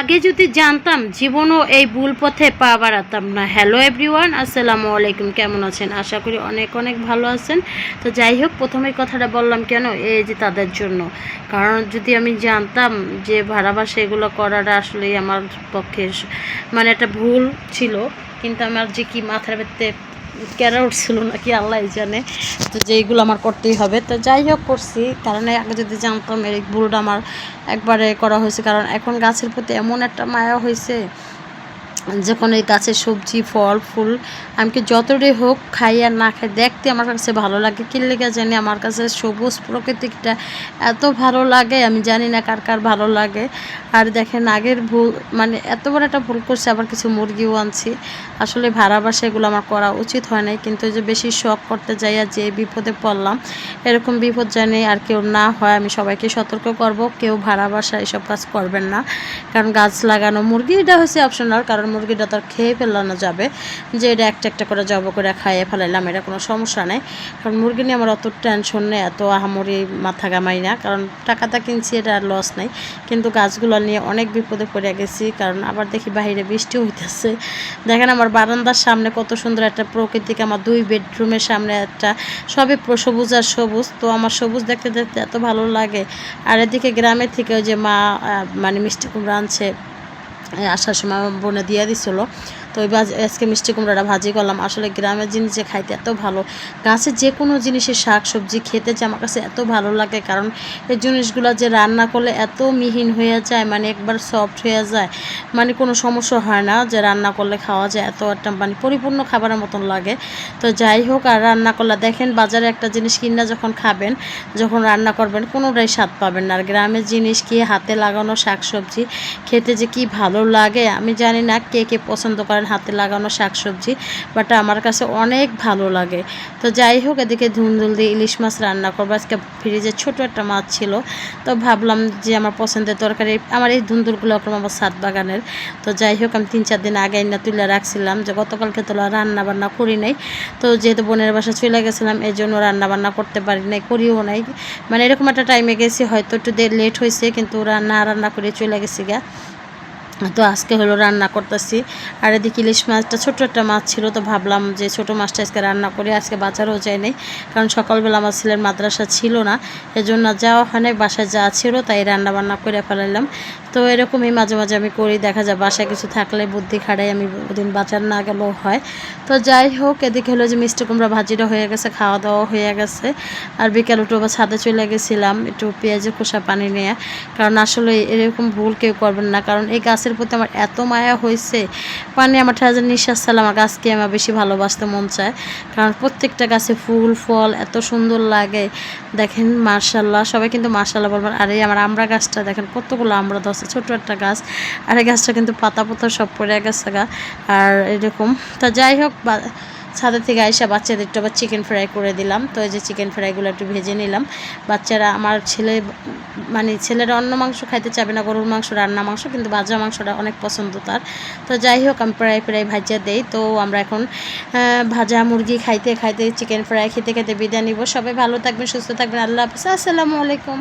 আগে যদি জানতাম জীবনও এই ভুল পথে পা বাড়াতাম না। হ্যালো এভরিওয়ান, আসসালামু আলাইকুম। কেমন আছেন? আশা করি অনেক অনেক ভালো আছেন। তো যাই হোক, প্রথমেই কথাটা বললাম কেন, এই যে তাদের জন্য। কারণ যদি আমি জানতাম যে ভাড়া বাসা এগুলো করাটা আসলেই আমার পক্ষে মানে একটা ভুল ছিল, কিন্তু আমার যে কি মাথার ভেতরে কেরা উঠছিল নাকি আল্লাহ জানে, তো যেইগুলো আমার করতেই হবে। তো যাই হোক করছি, কারণ আগে যদি জানতাম এই ভুলটা আমার একবারে করা হয়েছে। কারণ এখন গাছের প্রতি এমন একটা মায়া হয়েছে, যখন এই গাছের সবজি ফল ফুল আমি কি যতটাই হোক খাই আর না খাই, দেখতে আমার কাছে ভালো লাগে। কি লেগে জানি আমার কাছে সবুজ প্রকৃতিটা এত ভালো লাগে, আমি জানি না কার কার ভালো লাগে। আর দেখেন আগের ভুল, মানে এত বড় একটা ভুল করছে, আবার কিছু মুরগিও আনছি। আসলে ভাড়া বাসা এগুলো আমার করা উচিত হয় নাই, কিন্তু যে বেশি শখ করতে যাই আর যে বিপদে পড়লাম, এরকম বিপদ জানি আর কেউ না হয়। আমি সবাইকে সতর্ক করব, কেউ ভাড়া বাসা এসব কাজ করবেন না। কারণ গাছ লাগানো, মুরগিটা হচ্ছে অপশনাল, কারণ মুরগিটা তো আর খেয়ে ফেলানো যাবে, যে এটা একটা একটা করে জব করে খাইয়ে ফেলাইলাম, এটা কোনো সমস্যা নেই। কারণ মুরগি নিয়ে আমার অত টেনশন নেই, এত আহামরি মাথা ঘামাই না, কারণ টাকাটা কিনছি, এটা আর লস নেই। কিন্তু গাছগুলো নিয়ে অনেক বিপদে পড়ে গেছি। কারণ আবার দেখি বাইরে বৃষ্টি হইতেছে, দেখেন আমার বারান্দার সামনে কত সুন্দর একটা প্রকৃতিক, আমার 2 বেডরুমের সামনে একটা সবই সবুজ আর সবুজ। তো আমার সবুজ দেখতে দেখতে এত ভালো লাগে। আর এদিকে গ্রামের থেকে ওই যে মা মানে মিষ্টি কুমড়া আনছে, আসার সময় বনে দিয়ে দিছিল। তো ওই আজকে মিষ্টি কুমড়াটা ভাজি করলাম। আসলে গ্রামের জিনিস যে খাইতে এত ভালো, গাছের যে কোনো জিনিসের শাক সবজি খেতে যে আমার কাছে এত ভালো লাগে। কারণ এই জিনিসগুলো যে রান্না করলে এত মিহিন হয়ে যায়, মানে একবার সফট হয়ে যায়, মানে কোনো সমস্যা হয় না, যে রান্না করলে খাওয়া যায়, এত একটা মানে পরিপূর্ণ খাবারের মতন লাগে। তো যাই হোক, আর রান্না করলে দেখেন বাজারে একটা জিনিস কিনা যখন খাবেন, যখন রান্না করবেন, কোনোটাই স্বাদ পাবেন না। আর গ্রামের জিনিস কি হাতে লাগানো শাক সবজি খেতে যে কি ভালো লাগে, আমি জানি না কে কে পছন্দ করেন হাতে লাগানো শাকসবজি, বাট আমার কাছে অনেক ভালো লাগে। তো যাই হোক, এদিকে ধুন্দুল দিয়ে ইলিশ মাছ রান্না করবো। আজকে ফ্রিজে ছোট একটা মাছ ছিল, তো ভাবলাম যে আমার পছন্দের তরকারি, আমার এই ধুন্দুলগুলো আমার ছাদ বাগানের। তো যাই হোক, আমি 3-4 দিন আগে না তুলে রাখছিলাম, যে গতকালকে তো রান্না বান্না করি নাই। তো যেহেতু বোনের বাসা চলে গেছিলাম, এই জন্য রান্না বান্না করতে পারি নাই, করিও নাই। মানে এরকম একটা টাইমে গেছি, হয়তো একটু লেট হয়েছে, কিন্তু রান্না করে চলে গেছি গা। তো আজকে হলো রান্না করতেছি। আর এদিকে ইলিশ মাছটা ছোটো একটা মাছ ছিল, তো ভাবলাম যে ছোটো মাছটা আজকে রান্না করি। আজকে বাজারও যাই নাই, কারণ সকালবেলা আমার ছেলের মাদ্রাসা ছিল না, এজন্য যাওয়া হয় নাই। বাসায় যা ছিল তাই রান্না বান্না করে ফেলাইলাম। তো এরকমই মাঝে মাঝে আমি করি, দেখা যায় বাসায় কিছু থাকলে বুদ্ধি খাড়াই আমি ওদিন বাজার না গেলেও হয়। তো যাই হোক, এদিকে হলো যে মিষ্টি কুমড়া ভাজিটা হয়ে গেছে, খাওয়া দাওয়া হয়ে গেছে। আর বিকেল উঠে আবার ছাদে চলে গেছিলাম একটু পেঁয়াজের খোসা পানি নিয়ে। কারণ আসলে এরকম ভুল কেউ করবেন না, কারণ এই গাছের প্রতি আমার এত মায়া হয়েছে, মানে আমার ঠাজা নিঃশ্বাস ছাড়া আমার গাছকে আমার বেশি ভালোবাসতে মন চায়। কারণ প্রত্যেকটা গাছে ফুল ফল এত সুন্দর লাগে। দেখেন মার্শাল্লাহ, সবাই কিন্তু মার্শাল্লাহ বলবেন। আর এই আমার আমড়া গাছটা দেখেন কতগুলো আমড়া ধরছে, ছোটো একটা গাছ। আর এই গাছটা কিন্তু পাতা পাতা সব পড়ে গেছে গা। আর এরকম, তা যাই হোক, ছাদের থেকে আইসা বাচ্চাদের একটু আবার চিকেন ফ্রাই করে দিলাম। তো এই যে চিকেন ফ্রাইগুলো একটু ভেজে নিলাম। বাচ্চারা, আমার ছেলে, মানে ছেলেরা অন্য মাংস খাইতে চাবে না, গরুর মাংস রান্না মাংস, কিন্তু ভাজা মাংসটা অনেক পছন্দ তার। তো যাই হোক, আমি প্রায় ভাজা দেই। তো আমরা এখন ভাজা মুরগি খাইতে খাইতে চিকেন ফ্রাই খেতে খেতে বিদায় নিব। সবাই ভালো থাকবেন, সুস্থ থাকবেন, আল্লাহ হাফেজ, আসসালামু আলাইকুম।